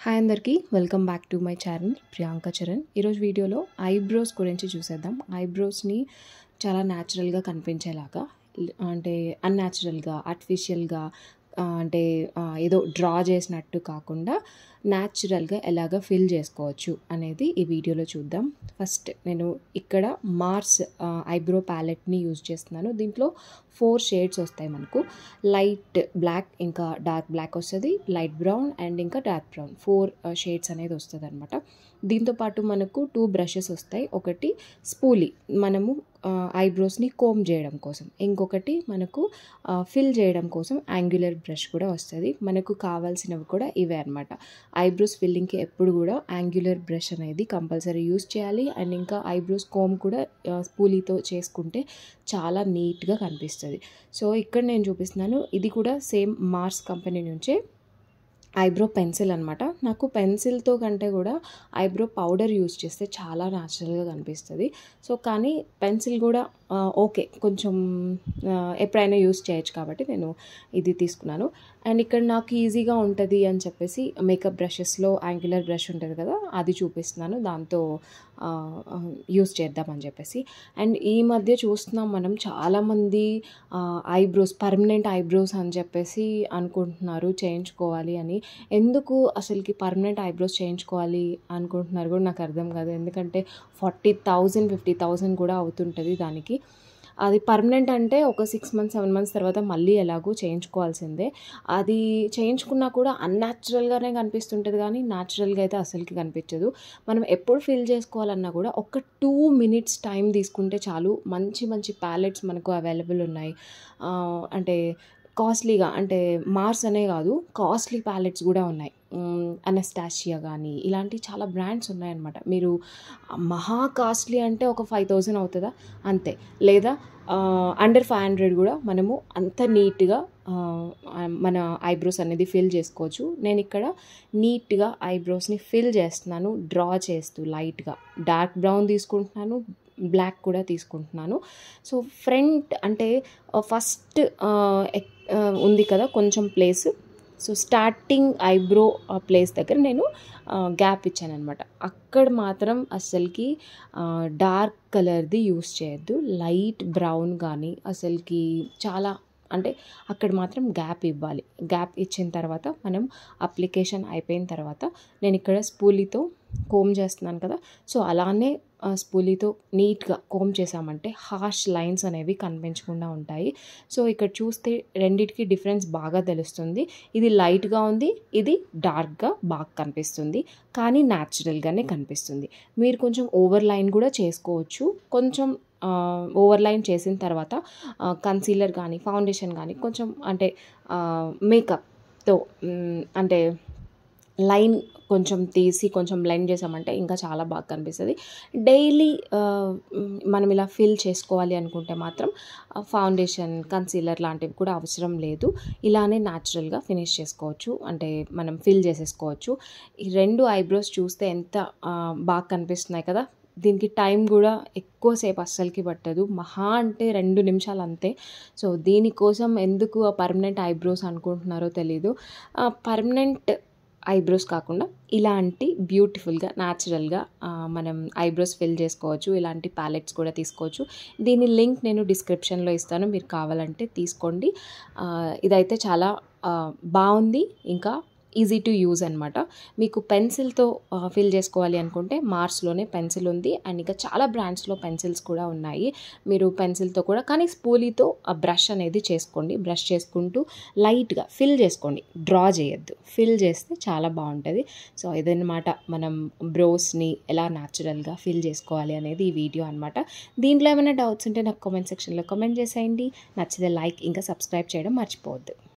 Hi అందరికీ welcome back to my channel Priyanka Charan. ఈరోజు వీడియోలో ఐబ్రోస్ గురించి చూసేద్దాం. ఐబ్రోస్ని చాలా న్యాచురల్గా కనిపించేలాగా, అంటే అన్యాచురల్గా, ఆర్టిఫిషియల్గా, అంటే ఏదో డ్రా చేసినట్టు కాకుండా న్యాచురల్గా ఎలాగ ఫిల్ చేసుకోవచ్చు అనేది ఈ వీడియోలో చూద్దాం. ఫస్ట్ నేను ఇక్కడ మార్స్ ఐబ్రో ప్యాలెట్ని యూజ్ చేస్తున్నాను. దీంట్లో 4 షేడ్స్ వస్తాయి మనకు. లైట్ బ్లాక్, ఇంకా డార్క్ బ్లాక్ వస్తుంది, లైట్ బ్రౌన్ అండ్ ఇంకా డార్క్ బ్రౌన్, 4 షేడ్స్ అనేది వస్తుంది అనమాట. దీంతోపాటు మనకు 2 బ్రషెస్ వస్తాయి. ఒకటి స్పూలీ, మనము ఐబ్రోస్ని కోమ్ చేయడం కోసం, ఇంకొకటి మనకు ఫిల్ చేయడం కోసం యాంగులర్ బ్రష్ కూడా వస్తుంది. మనకు కావాల్సినవి కూడా ఇవే అనమాట. ఐబ్రోస్ ఫిల్లింగ్కి ఎప్పుడు కూడా యాంగులర్ బ్రష్ అనేది కంపల్సరీ యూస్ చేయాలి. అండ్ ఇంకా ఐబ్రోస్ కోమ్ కూడా స్పూలీతో చేసుకుంటే చాలా నీట్గా కనిపిస్తుంది. సో ఇక్కడ నేను చూపిస్తున్నాను, ఇది కూడా సేమ్ మార్స్ కంపెనీ నుంచే ఐబ్రో పెన్సిల్ అనమాట. నాకు పెన్సిల్తో కంటే కూడా ఐబ్రో పౌడర్ యూస్ చేస్తే చాలా న్యాచురల్గా కనిపిస్తుంది. సో కానీ పెన్సిల్ కూడా ఓకే, కొంచెం ఎప్పుడైనా యూస్ చేయొచ్చు కాబట్టి నేను ఇది తీసుకున్నాను. అండ్ ఇక్కడ నాకు ఈజీగా ఉంటుంది అని చెప్పేసి మేకప్ బ్రషెస్లో యాంగులర్ బ్రష్ ఉంటుంది కదా, అది చూపిస్తున్నాను, దాంతో యూస్ చేద్దామని చెప్పేసి. అండ్ ఈ మధ్య చూస్తున్నాం మనం, చాలామంది ఐబ్రోస్ పర్మనెంట్ ఐబ్రోస్ అని చెప్పేసి అనుకుంటున్నారు చేయించుకోవాలి అని. ఎందుకు అసలుకి పర్మనెంట్ ఐబ్రోస్ చేయించుకోవాలి అనుకుంటున్నారు కూడా నాకు అర్థం కాదు. ఎందుకంటే 40,000 50,000 కూడా అవుతుంటుంది దానికి. అది పర్మనెంట్ అంటే ఒక 6 months 7 months తర్వాత మళ్ళీ ఎలాగో చేయించుకోవాల్సిందే. అది చేయించుకున్నా కూడా అన్యాచురల్గానే కనిపిస్తుంటుంది, కానీ న్యాచురల్గా అయితే అసలుకి కనిపించదు. మనం ఎప్పుడు ఫిల్ చేసుకోవాలన్నా కూడా ఒక 2 minutes టైం తీసుకుంటే చాలు. మంచి మంచి ప్యాలెట్స్ మనకు అవైలబుల్ ఉన్నాయి. అంటే కాస్ట్లీగా, అంటే మార్స్ అనే కాదు, కాస్ట్లీ ప్యాలెట్స్ కూడా ఉన్నాయి. అనస్టాషియా కానీ ఇలాంటి చాలా బ్రాండ్స్ ఉన్నాయన్నమాట. మీరు మహా కాస్ట్లీ అంటే ఒక 5,000 అవుతుందా అంతే, లేదా అండర్ 500 కూడా మనము అంత నీట్గా మన ఐబ్రోస్ అనేది ఫిల్ చేసుకోవచ్చు. నేను ఇక్కడ నీట్గా ఐబ్రోస్ని ఫిల్ చేస్తున్నాను, డ్రా చేస్తూ లైట్గా డార్క్ బ్రౌన్ తీసుకుంటున్నాను, బ్లాక్ కూడా తీసుకుంటున్నాను. సో ఫ్రంట్ అంటే ఫస్ట్ ఉంది కదా కొంచెం place, so starting eyebrow place దగ్గర నేను గ్యాప్ ఇచ్చాను అనమాట. అక్కడ మాత్రం అసలుకి డార్క్ కలర్ది యూస్ చేయొద్దు, లైట్ బ్రౌన్ కానీ అసలుకి చాలా, అంటే అక్కడ మాత్రం గ్యాప్ ఇవ్వాలి. గ్యాప్ ఇచ్చిన తర్వాత మనం అప్లికేషన్ అయిపోయిన తర్వాత నేను ఇక్కడ స్పూలీతో కోమ్ చేస్తున్నాను కదా, సో అలానే స్పూలీతో నీట్గా కోమ్ చేసామంటే హార్ష్ లైన్స్ అనేవి కనిపించకుండా ఉంటాయి. సో ఇక్కడ చూస్తే రెండిటికి డిఫరెన్స్ బాగా తెలుస్తుంది. ఇది లైట్గా ఉంది, ఇది డార్క్గా బాగా కనిపిస్తుంది, కానీ న్యాచురల్గానే కనిపిస్తుంది. మీరు కొంచెం ఓవర్ లైన్ కూడా చేసుకోవచ్చు. కొంచెం ఓవర్ లైన్ చేసిన తర్వాత కన్సీలర్ కానీ ఫౌండేషన్ కానీ కొంచెం, అంటే మేకప్తో అంటే లైన్ కొంచెం తీసి కొంచెం బ్లెండ్ చేసామంటే ఇంకా చాలా బాగా కనిపిస్తుంది. డైలీ మనం ఇలా ఫిల్ చేసుకోవాలి అనుకుంటే మాత్రం ఫౌండేషన్, కన్సీలర్ లాంటివి కూడా అవసరం లేదు. ఇలానే న్యాచురల్గా ఫినిష్ చేసుకోవచ్చు, అంటే మనం ఫిల్ చేసేసుకోవచ్చు. ఈ 2 ఐబ్రోస్ చూస్తే ఎంత బాగా కనిపిస్తున్నాయి కదా. దీనికి టైం కూడా ఎక్కువసేపు అస్సలకి పట్టదు, మహా అంటే 2 నిమిషాలు అంతే. సో దీనికోసం ఎందుకు పర్మనెంట్ ఐబ్రోస్ అనుకుంటున్నారో తెలీదు. పర్మనెంట్ ఐబ్రోస్ కాకుండా ఇలాంటి బ్యూటిఫుల్గా న్యాచురల్గా మనం ఐబ్రోస్ ఫిల్ చేసుకోవచ్చు. ఇలాంటి ప్యాలెట్స్ కూడా తీసుకోవచ్చు. దీని లింక్ నేను డిస్క్రిప్షన్లో ఇస్తాను, మీరు కావాలంటే తీసుకోండి. ఇదైతే చాలా బాగుంది, ఇంకా ఈజీ టు యూజ్ అనమాట. మీకు పెన్సిల్తో ఫిల్ చేసుకోవాలి అనుకుంటే మార్స్లోనే పెన్సిల్ ఉంది, అండ్ ఇంకా చాలా బ్రాండ్స్లో పెన్సిల్స్ కూడా ఉన్నాయి. మీరు పెన్సిల్తో కూడా, కానీ స్పూలీతో బ్రష్ అనేది చేసుకోండి. బ్రష్ చేసుకుంటూ లైట్గా ఫిల్ చేసుకోండి, డ్రా చేయొద్దు. ఫిల్ చేస్తే చాలా బాగుంటుంది. సో ఇదన్నమాట మనం బ్రోస్ని ఎలా న్యాచురల్గా ఫిల్ చేసుకోవాలి అనేది ఈ వీడియో అనమాట. దీంట్లో ఏమైనా డౌట్స్ ఉంటే నాకు కామెంట్ సెక్షన్లో కామెంట్ చేసేయండి. నచ్చితే లైక్ ఇంకా సబ్స్క్రైబ్ చేయడం మర్చిపోవద్దు.